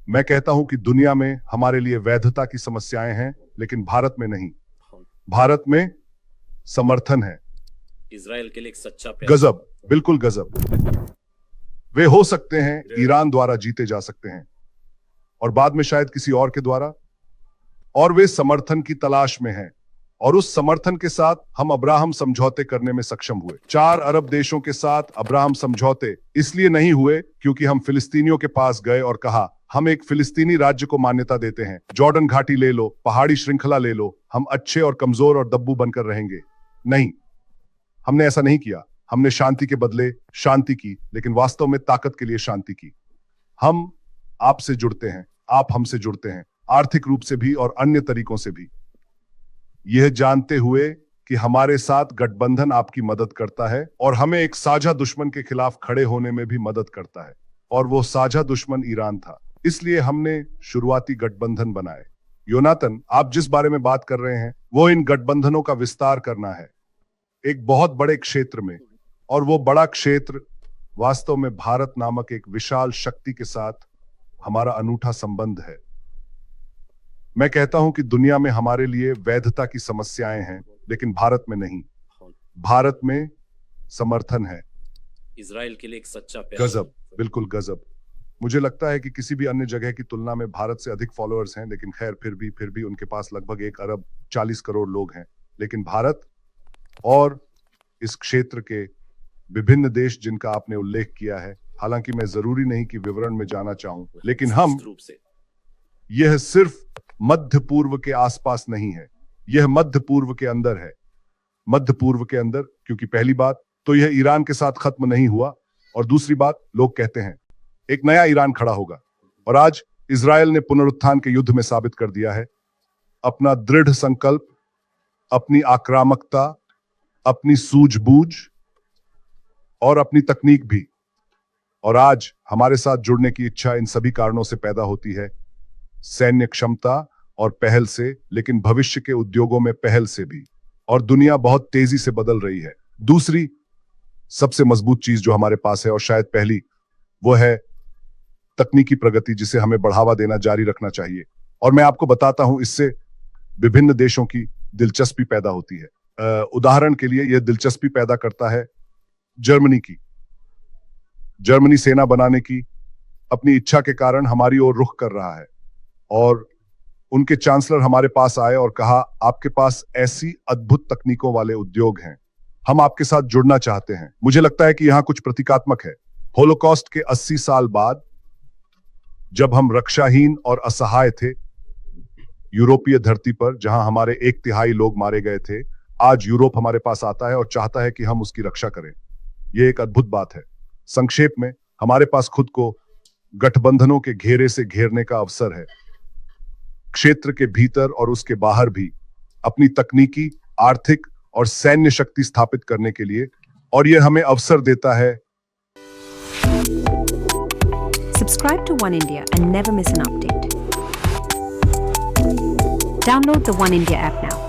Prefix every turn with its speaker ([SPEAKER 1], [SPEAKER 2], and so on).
[SPEAKER 1] मैं कहता हूं कि दुनिया में हमारे लिए वैधता की समस्याएं हैं, लेकिन भारत में नहीं। भारत में समर्थन है।
[SPEAKER 2] इजराइल के लिए एक सच्चा प्यार।
[SPEAKER 1] गजब, बिल्कुल गजब। वे हो सकते हैं ईरान द्वारा जीते जा सकते हैं और बाद में शायद किसी और के द्वारा, और वे समर्थन की तलाश में हैं। और उस समर्थन के साथ हम अब्राहम समझौते करने में सक्षम हुए। 4 अरब देशों के साथ अब्राहम समझौते इसलिए नहीं हुए क्योंकि हम फिलिस्तीनियों के पास गए और कहा हम एक फिलिस्तीनी राज्य को मान्यता देते हैं, जॉर्डन घाटी ले लो, पहाड़ी श्रृंखला ले लो, हम अच्छे और कमजोर और दब्बू बनकर रहेंगे। नहीं, हमने ऐसा नहीं किया। हमने शांति के बदले शांति की, लेकिन वास्तव में ताकत के लिए शांति की। हम आपसे जुड़ते हैं, आप हमसे जुड़ते हैं, आर्थिक रूप से भी और अन्य तरीकों से भी, यह जानते हुए कि हमारे साथ गठबंधन आपकी मदद करता है और हमें एक साझा दुश्मन के खिलाफ खड़े होने में भी मदद करता है। और वो साझा दुश्मन ईरान था, इसलिए हमने शुरुआती गठबंधन बनाए। योनातन, आप जिस बारे में बात कर रहे हैं वो इन गठबंधनों का विस्तार करना है एक बहुत बड़े क्षेत्र में, और वो बड़ा क्षेत्र वास्तव में भारत नामक एक विशाल शक्ति के साथ हमारा अनूठा संबंध है। मैं कहता हूं कि दुनिया में हमारे लिए वैधता की समस्याएं हैं, लेकिन भारत में नहीं। भारत में समर्थन है।
[SPEAKER 2] इजराइल के लिए एक सच्चा प्यार।
[SPEAKER 1] गजब, बिल्कुल गजब। मुझे लगता है कि किसी भी अन्य जगह की तुलना में भारत से अधिक फॉलोअर्स हैं, लेकिन खैर फिर भी उनके पास लगभग 1 अरब 40 करोड़ लोग हैं। लेकिन भारत और इस क्षेत्र के विभिन्न देश जिनका आपने उल्लेख किया है, हालांकि मैं जरूरी नहीं कि विवरण में जाना चाहूं, लेकिन हम यह सिर्फ मध्य पूर्व के आसपास नहीं है, यह मध्य पूर्व के अंदर है। मध्य पूर्व के अंदर, क्योंकि पहली बात तो यह ईरान के साथ खत्म नहीं हुआ, और दूसरी बात लोग कहते हैं एक नया ईरान खड़ा होगा। और आज इजराइल ने पुनरुत्थान के युद्ध में साबित कर दिया है अपना दृढ़ संकल्प, अपनी आक्रामकता, अपनी सूझबूझ और अपनी तकनीक भी। और आज हमारे साथ जुड़ने की इच्छा इन सभी कारणों से पैदा होती है, सैन्य क्षमता और पहल से, लेकिन भविष्य के उद्योगों में पहल से भी। और दुनिया बहुत तेजी से बदल रही है। दूसरी सबसे मजबूत चीज जो हमारे पास है, और शायद पहली, वो है तकनीकी प्रगति, जिसे हमें बढ़ावा देना जारी रखना चाहिए। और मैं आपको बताता हूं, इससे विभिन्न देशों की दिलचस्पी पैदा होती है। उदाहरण के लिए यह दिलचस्पी पैदा करता है जर्मनी की। जर्मनी सेना बनाने की अपनी इच्छा के कारण हमारी ओर रुख कर रहा है, और उनके चांसलर हमारे पास आए और कहा आपके पास ऐसी अद्भुत तकनीकों वाले उद्योग हैं, हम आपके साथ जुड़ना चाहते हैं। मुझे लगता है कि यहां कुछ प्रतीकात्मक है। होलोकॉस्ट के 80 साल बाद, जब हम रक्षाहीन और असहाय थे यूरोपीय धरती पर, जहां हमारे 1/3 लोग मारे गए थे, आज यूरोप हमारे पास आता है और चाहता है कि हम उसकी रक्षा करें। यह एक अद्भुत बात है। संक्षेप में, हमारे पास खुद को गठबंधनों के घेरे से घेरने का अवसर है, क्षेत्र के भीतर और उसके बाहर भी, अपनी तकनीकी, आर्थिक और सैन्य शक्ति स्थापित करने के लिए। और यह हमें अवसर देता है।
[SPEAKER 3] Subscribe to One India and never miss an update. Download the One India app now.